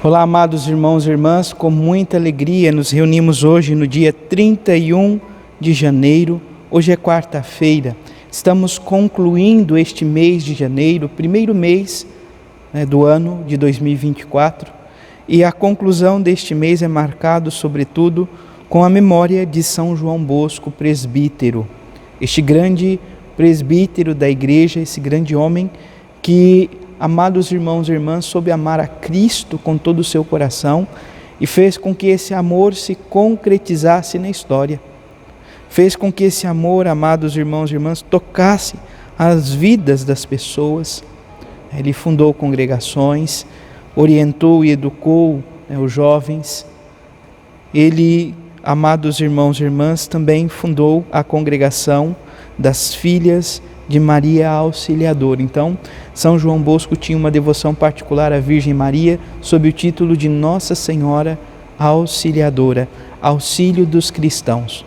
Olá, amados irmãos e irmãs, com muita alegria nos reunimos hoje no dia 31 de janeiro, hoje é quarta-feira, estamos concluindo este mês de janeiro, o primeiro mês do ano de 2024, e a conclusão deste mês é marcado sobretudo com a memória de São João Bosco, presbítero, este grande presbítero da igreja, esse grande homem que, amados irmãos e irmãs, soube amar a Cristo com todo o seu coração e fez com que esse amor se concretizasse na história. Fez com que esse amor, amados irmãos e irmãs, tocasse as vidas das pessoas. Ele fundou congregações, orientou e educou os jovens. Ele, amados irmãos e irmãs, também fundou a congregação das filhas de Maria Auxiliadora. Então, São João Bosco tinha uma devoção particular à Virgem Maria sob o título de Nossa Senhora Auxiliadora, auxílio dos cristãos.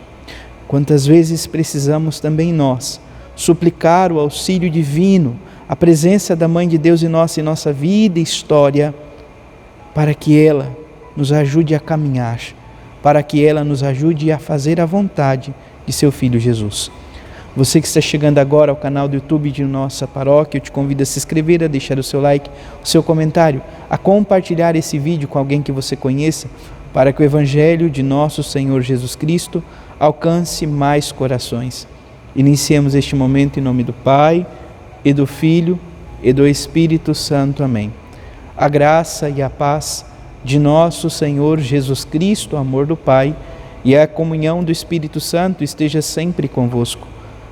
Quantas vezes precisamos também nós suplicar o auxílio divino, a presença da Mãe de Deus em nossa vida e história, para que ela nos ajude a caminhar, para que ela nos ajude a fazer a vontade de seu Filho Jesus. Você que está chegando agora ao canal do YouTube de nossa paróquia, eu te convido a se inscrever, a deixar o seu like, o seu comentário, a compartilhar esse vídeo com alguém que você conheça, para que o Evangelho de nosso Senhor Jesus Cristo alcance mais corações. Iniciemos este momento em nome do Pai, e do Filho, e do Espírito Santo. Amém. A graça e a paz de nosso Senhor Jesus Cristo, o amor do Pai, e a comunhão do Espírito Santo esteja sempre convosco.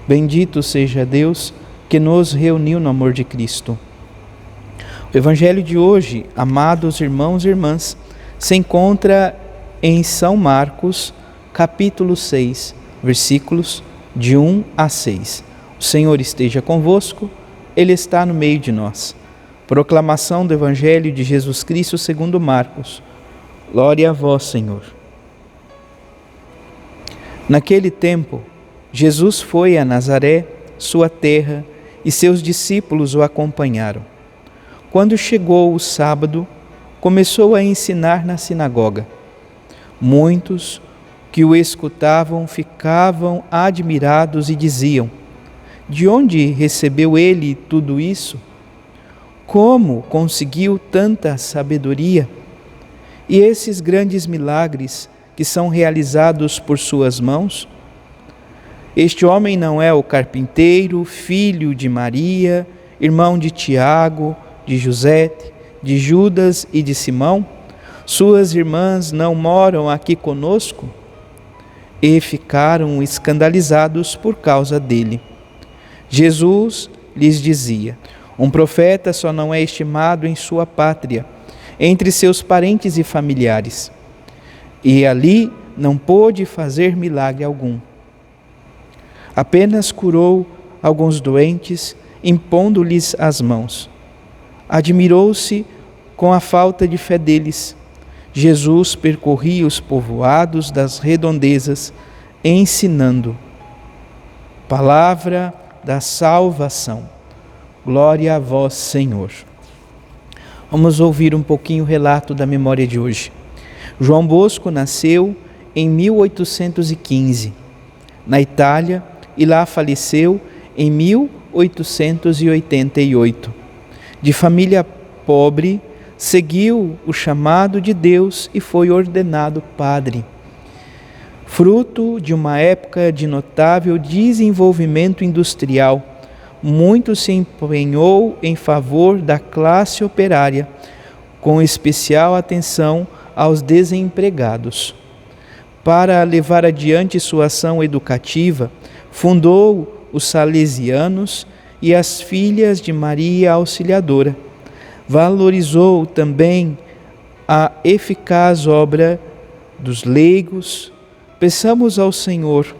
Bendito seja Deus que nos reuniu no amor de Cristo. O Evangelho de hoje, amados irmãos e irmãs, se encontra em São Marcos, capítulo 6, versículos de 1 a 6. O Senhor esteja convosco, Ele está no meio de nós. Proclamação do Evangelho de Jesus Cristo segundo Marcos. Glória a vós, Senhor. Naquele tempo, Jesus foi a Nazaré, sua terra, e seus discípulos o acompanharam. Quando chegou o sábado, começou a ensinar na sinagoga. Muitos que o escutavam ficavam admirados e diziam: de onde recebeu ele tudo isso? Como conseguiu tanta sabedoria? E esses grandes milagres que são realizados por suas mãos? Este homem não é o carpinteiro, filho de Maria, irmão de Tiago, de José, de Judas e de Simão? Suas irmãs não moram aqui conosco? E ficaram escandalizados por causa dele. Jesus lhes dizia: um profeta só não é estimado em sua pátria, entre seus parentes e familiares. E ali não pôde fazer milagre algum. Apenas curou alguns doentes, impondo-lhes as mãos. Admirou-se com a falta de fé deles. Jesus percorria os povoados das redondezas, ensinando. Palavra da salvação. Glória a vós, Senhor. Vamos ouvir um pouquinho o relato da memória de hoje. João Bosco nasceu em 1815, na Itália, e lá faleceu em 1888. De família pobre, seguiu o chamado de Deus e foi ordenado padre. Fruto de uma época de notável desenvolvimento industrial, muito se empenhou em favor da classe operária, com especial atenção aos desempregados. Para levar adiante sua ação educativa, fundou os Salesianos e as Filhas de Maria Auxiliadora. Valorizou também a eficaz obra dos leigos. Peçamos ao Senhor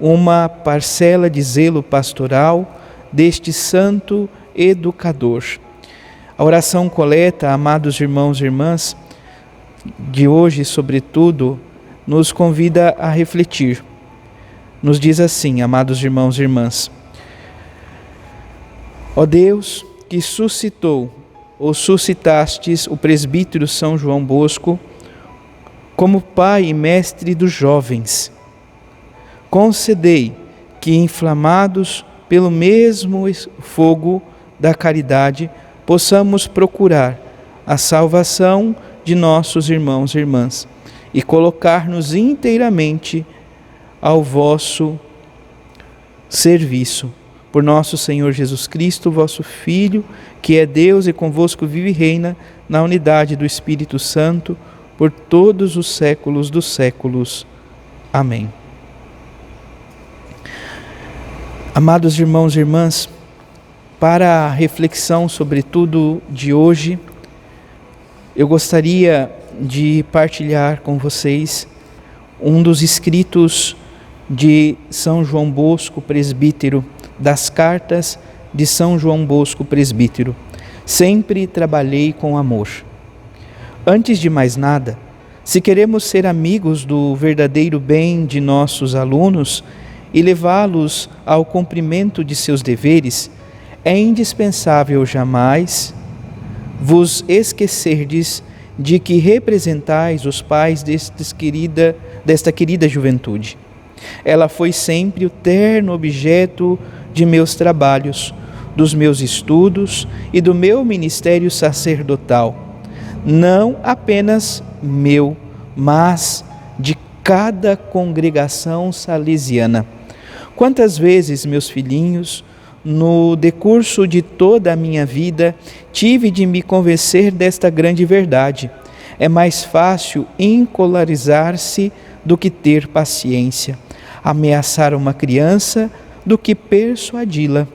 uma parcela de zelo pastoral deste santo educador. A oração coleta, amados irmãos e irmãs, de hoje, sobretudo, nos convida a refletir. Nos diz assim, amados irmãos e irmãs: ó Deus, que suscitou ou suscitastes o presbítero São João Bosco como pai e mestre dos jovens, concedei que, inflamados pelo mesmo fogo da caridade, possamos procurar a salvação de nossos irmãos e irmãs e colocar-nos inteiramente ao vosso serviço. Por nosso Senhor Jesus Cristo, vosso Filho, que é Deus e convosco vive e reina na unidade do Espírito Santo, por todos os séculos dos séculos. Amém. Amados irmãos e irmãs, para a reflexão sobre tudo de hoje, eu gostaria de partilhar com vocês um dos escritos de São João Bosco, presbítero, das cartas de São João Bosco, presbítero. Sempre trabalhei com amor. Antes de mais nada, se queremos ser amigos do verdadeiro bem de nossos alunos e levá-los ao cumprimento de seus deveres, é indispensável jamais vos esquecerdes de que representais os pais desta querida juventude. Ela foi sempre o terno objeto de meus trabalhos, dos meus estudos e do meu ministério sacerdotal, não apenas meu, mas de cada congregação salesiana. Quantas vezes, meus filhinhos, no decurso de toda a minha vida, tive de me convencer desta grande verdade. É mais fácil encolarizar-se do que ter paciência, ameaçar uma criança do que persuadi-la.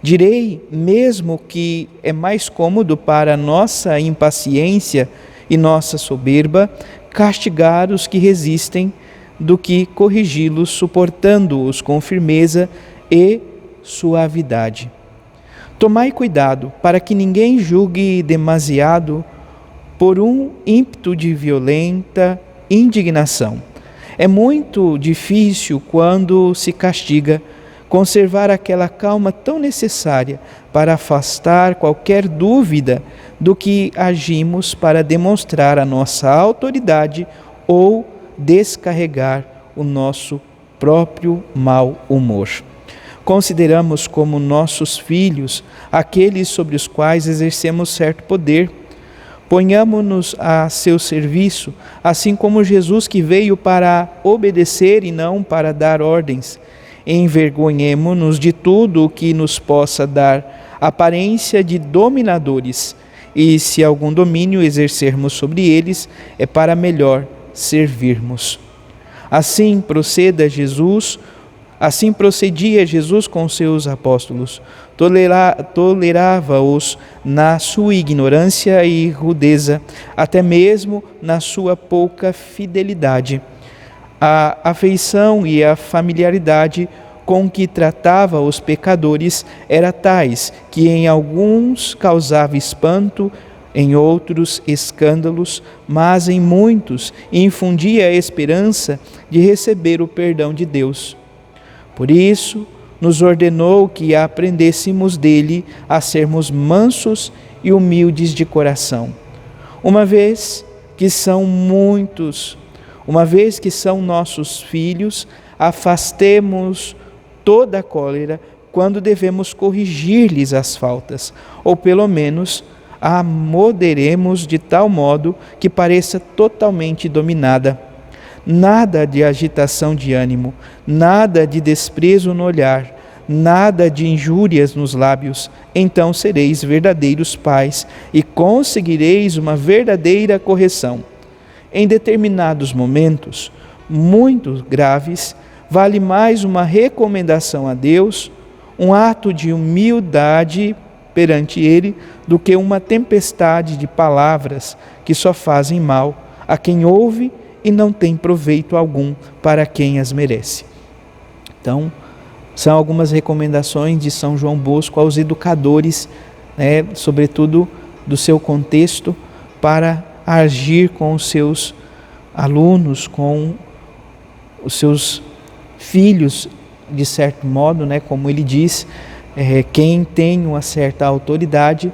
Direi mesmo que é mais cômodo para nossa impaciência e nossa soberba castigar os que resistem do que corrigi-los, suportando-os com firmeza e suavidade. Tomai cuidado para que ninguém julgue demasiado por um ímpeto de violenta indignação. É muito difícil, quando se castiga, conservar aquela calma tão necessária para afastar qualquer dúvida do que agimos para demonstrar a nossa autoridade ou descarregar o nosso próprio mau humor. Consideramos como nossos filhos aqueles sobre os quais exercemos certo poder. Ponhamo-nos a seu serviço, assim como Jesus, que veio para obedecer e não para dar ordens. Envergonhemo-nos de tudo o que nos possa dar aparência de dominadores, e se algum domínio exercermos sobre eles, é para melhor servirmos. Assim procedia Jesus com seus apóstolos. Tolerava-os na sua ignorância e rudeza, até mesmo na sua pouca fidelidade. A afeição e a familiaridade com que tratava os pecadores era tais que em alguns causava espanto, em outros escândalos, mas em muitos infundia a esperança de receber o perdão de Deus. Por isso, nos ordenou que aprendêssemos dele a sermos mansos e humildes de coração. Uma vez que são nossos filhos, afastemos toda a cólera quando devemos corrigir-lhes as faltas, ou pelo menos a moderemos de tal modo que pareça totalmente dominada. Nada de agitação de ânimo, nada de desprezo no olhar, nada de injúrias nos lábios. Então sereis verdadeiros pais e conseguireis uma verdadeira correção. Em determinados momentos, muito graves, vale mais uma recomendação a Deus, um ato de humildade perante Ele, do que uma tempestade de palavras que só fazem mal a quem ouve e não tem proveito algum para quem as merece. Então, são algumas recomendações de São João Bosco aos educadores, sobretudo do seu contexto, para agir com os seus alunos, com os seus filhos, de certo modo, como ele diz, quem tem uma certa autoridade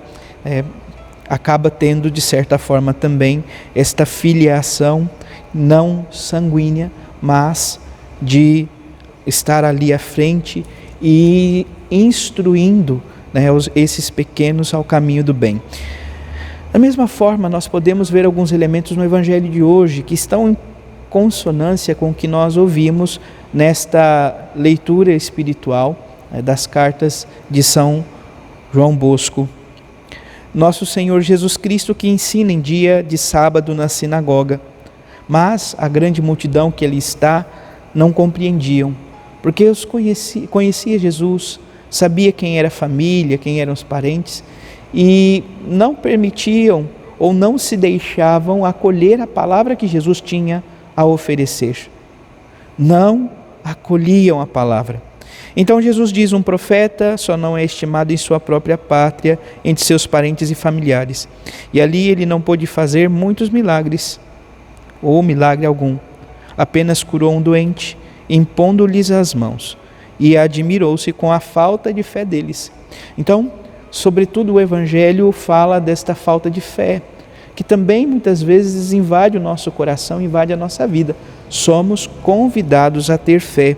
acaba tendo, de certa forma, também esta filiação não sanguínea, mas de estar ali à frente e instruindo, né, esses pequenos ao caminho do bem. Da mesma forma, nós podemos ver alguns elementos no Evangelho de hoje que estão em consonância com o que nós ouvimos nesta leitura espiritual, né, das cartas de São João Bosco. Nosso Senhor Jesus Cristo que ensina em dia de sábado na sinagoga, mas a grande multidão que ali está não compreendiam, porque os conhecia Jesus, sabia quem era a família, quem eram os parentes, e não permitiam ou não se deixavam acolher a palavra que Jesus tinha a oferecer. Não acolhiam a palavra. Então Jesus diz: um profeta só não é estimado em sua própria pátria, entre seus parentes e familiares. E ali ele não pôde fazer muitos milagres, ou milagre algum. Apenas curou um doente, impondo-lhes as mãos, e admirou-se com a falta de fé deles. Então, sobretudo o Evangelho fala desta falta de fé, que também muitas vezes invade o nosso coração, invade a nossa vida. Somos convidados a ter fé.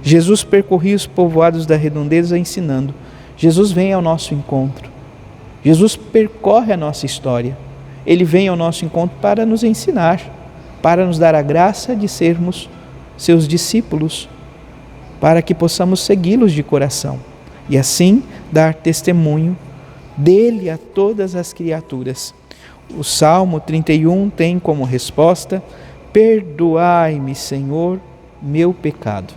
Jesus percorria os povoados da redondeza ensinando. Jesus vem ao nosso encontro. Jesus percorre a nossa história. Ele vem ao nosso encontro para nos ensinar, para nos dar a graça de sermos seus discípulos, para que possamos segui-los de coração e assim dar testemunho dele a todas as criaturas. O Salmo 31 tem como resposta: perdoai-me, Senhor, meu pecado.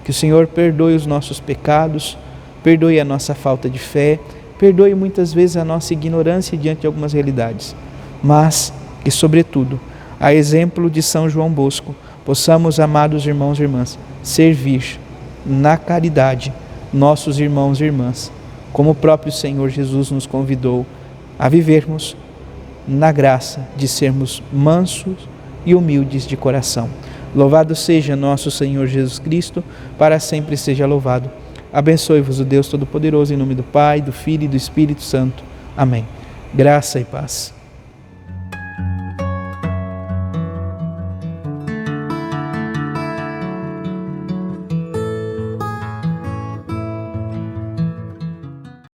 Que o Senhor perdoe os nossos pecados, perdoe a nossa falta de fé, perdoe muitas vezes a nossa ignorância diante de algumas realidades, mas que, sobretudo, a exemplo de São João Bosco, possamos, amados irmãos e irmãs, servir na caridade nossos irmãos e irmãs, como o próprio Senhor Jesus nos convidou a vivermos na graça de sermos mansos e humildes de coração. Louvado seja nosso Senhor Jesus Cristo, para sempre seja louvado. Abençoe-vos o Deus Todo-Poderoso, em nome do Pai, do Filho e do Espírito Santo. Amém. Graça e paz.